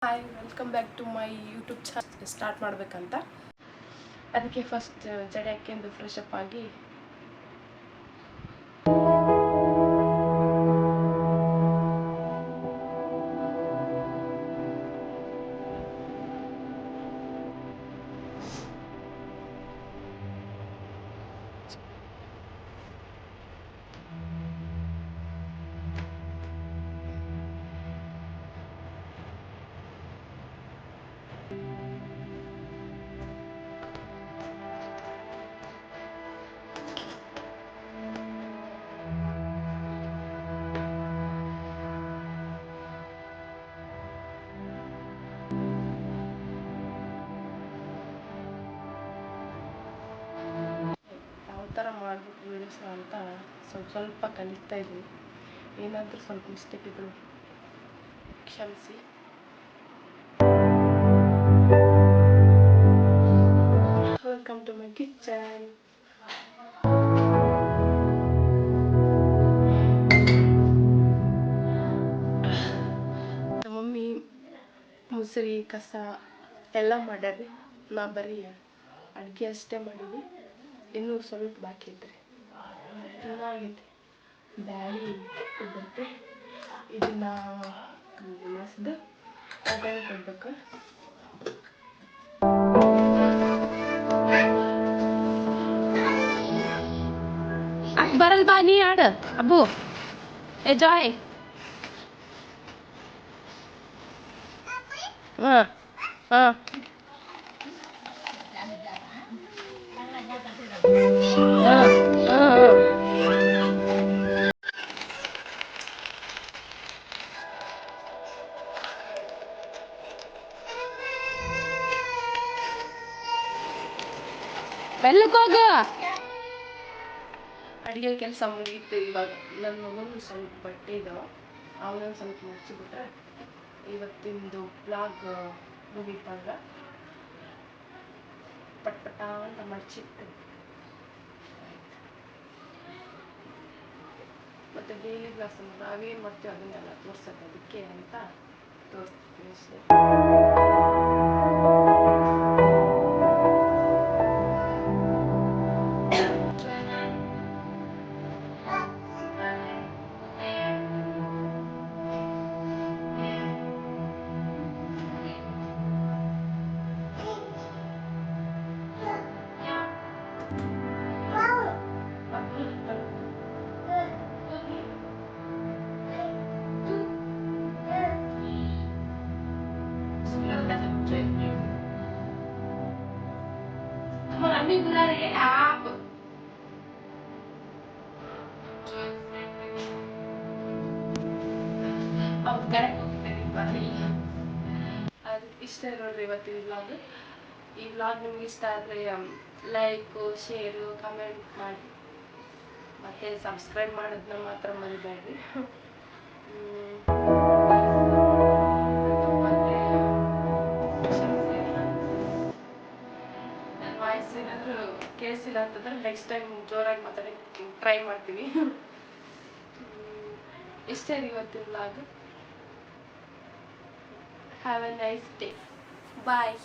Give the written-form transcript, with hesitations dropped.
Hi welcome back to my YouTube channel. Start ಮಾಡಬೇಕಂತ ಅದಕ್ಕೆ first ಜಡೆ ಹಾಕ್ಕೊಂಡು ಫ್ರೆಶ್ ಅಪ್ ಆಗಿ ಯಾವ ಥರ ಮಾಡ್ಬೇಕು ವೀಡಿಯೋಸ್ ಅಂತ ಸ್ವಲ್ಪ ಕಲಿತಾ ಇದ್ದೀನಿ. ಏನಾದರೂ ಸ್ವಲ್ಪ ಮಿಸ್ಟೇಕ್ ಇದ್ರು ಕ್ಷಮಿಸಿ. Welcome to my kitchen. Mummy ಮುಸುರಿ ಕಸ ಎಲ್ಲ ಮಾಡ್ಯಾರಿ. ನಾ ಬರೀ ಅಡುಗೆ ಅಷ್ಟೇ ಮಾಡೀನಿ. ಇನ್ನೂ ಸ್ವಲ್ಪ ಬಾಕಿ ಐತ್ರಿ. ಚೆನ್ನಾಗೈತಿ ಬ್ಯಾಳಿ ಕುದ್ದೈತೆ. ಇದನ್ನ ಮಸ್ದು ಒಗ್ಗರಣೆ ಕೊಡ್ಬೇಕು. ಬರಲ್ ಬಾ ನೀ ಆಡ ಅಬ್ಬು ಎಂಜಾಯ್. ಹಾಂ ಹಾಂ ಮೆಲ್ಲಕೋಗು. ಅಡುಗೆ ಕೆಲಸ ಮುಗೀತು. ಇವಾಗ ನನ್ನ ಮಗನ ಸ್ವಲ್ಪ ಬಟ್ಟೆ ಇದಾವೆ, ಅವನೊಂದು ಸ್ವಲ್ಪ ಮುಚ್ಚಿಬಿಟ್ರೆ ಇವತ್ತಿಂದು ಬ್ಲಾಗ್ ಮುಗೀತಾಗ ಪಟ್ ಪಟ ಅಂತ ಮಡ್ಚಿಟ್ಟು ಮತ್ತು ಡೈಲಿ ಬ್ಲಾಗ್ಸ್ ನಾವೇನು ಮಾಡ್ತೀವಿ ಅದನ್ನೆಲ್ಲ ತೋರ್ಸೋದು, ಅದಕ್ಕೆ ಅಂತ ತೋರಿಸ್ತೀವಿ ಅಷ್ಟೇ. ಅದು ಇಷ್ಟ ನೋಡ್ರಿ ಇವತ್ತಿನ ವ್ಲಾಗ್. ಈ ವ್ಲಾಗ್ ನಿಮ್ಗೆ ಇಷ್ಟ ಆದರೆ ಲೈಕು, ಶೇರು, ಕಮೆಂಟ್ ಮಾಡಿ ಮತ್ತು ಸಬ್ಸ್ಕ್ರೈಬ್ ಮಾಡೋದನ್ನ ಮಾತ್ರ ಮರಿಬೇಡ್ರಿ. ನನ್ನ ವಾಯ್ಸ್ ಏನಾದರೂ ಕೇಳಿಸಿಲ್ಲ ಅಂತಂದ್ರೆ ನೆಕ್ಸ್ಟ್ ಟೈಮ್ ಜೋರಾಗಿ ಮಾತಾಡೋಕ್ಕೆ ಟ್ರೈ ಮಾಡ್ತೀವಿ. ಇಷ್ಟೇ ಇವತ್ತಿನ vlog. Have a nice day. Bye.